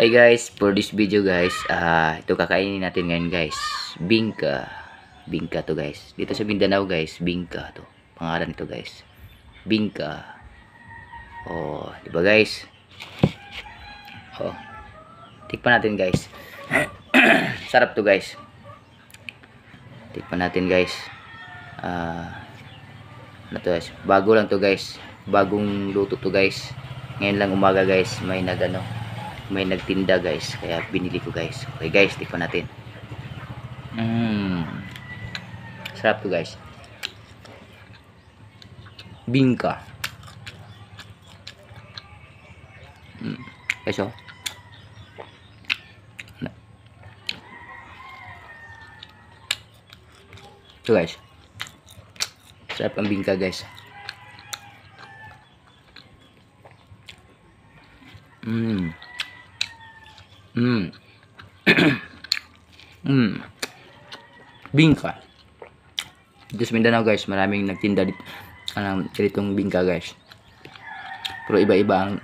Hey guys, for this video guys, ito kakainin natin ngayon guys. Bingka. Bingka to guys. Dito sa Mindanao guys, bingka to. Pangalan nito guys. Bingka. Oh, di ba guys? Oh. Tikpan natin guys. Sarap to guys. Tikpan natin guys. Ano to guys? Bago lang to guys. Bagong luto to guys. Ngayon lang umaga guys, may nagtinda guys, kaya binili ko guys. Okay guys, tikman natin. Sarap to guys. Bingka. Guys oh. Ito guys. Sarap ang bingka guys. Bingka. Dito sa Mindanao guys, maraming nagtinda dito ganitong bingka guys. Pero iba-iba ang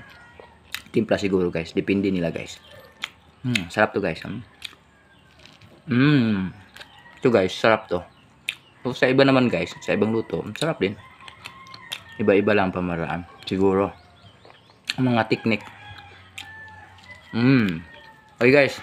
timpla siguro guys, depende nila guys. Sarap to guys. Ito guys, sarap to. So, sa iba naman guys, sa ibang luto, sarap din. Iba-iba lang pamaraan siguro ang mga teknik. Okay guys.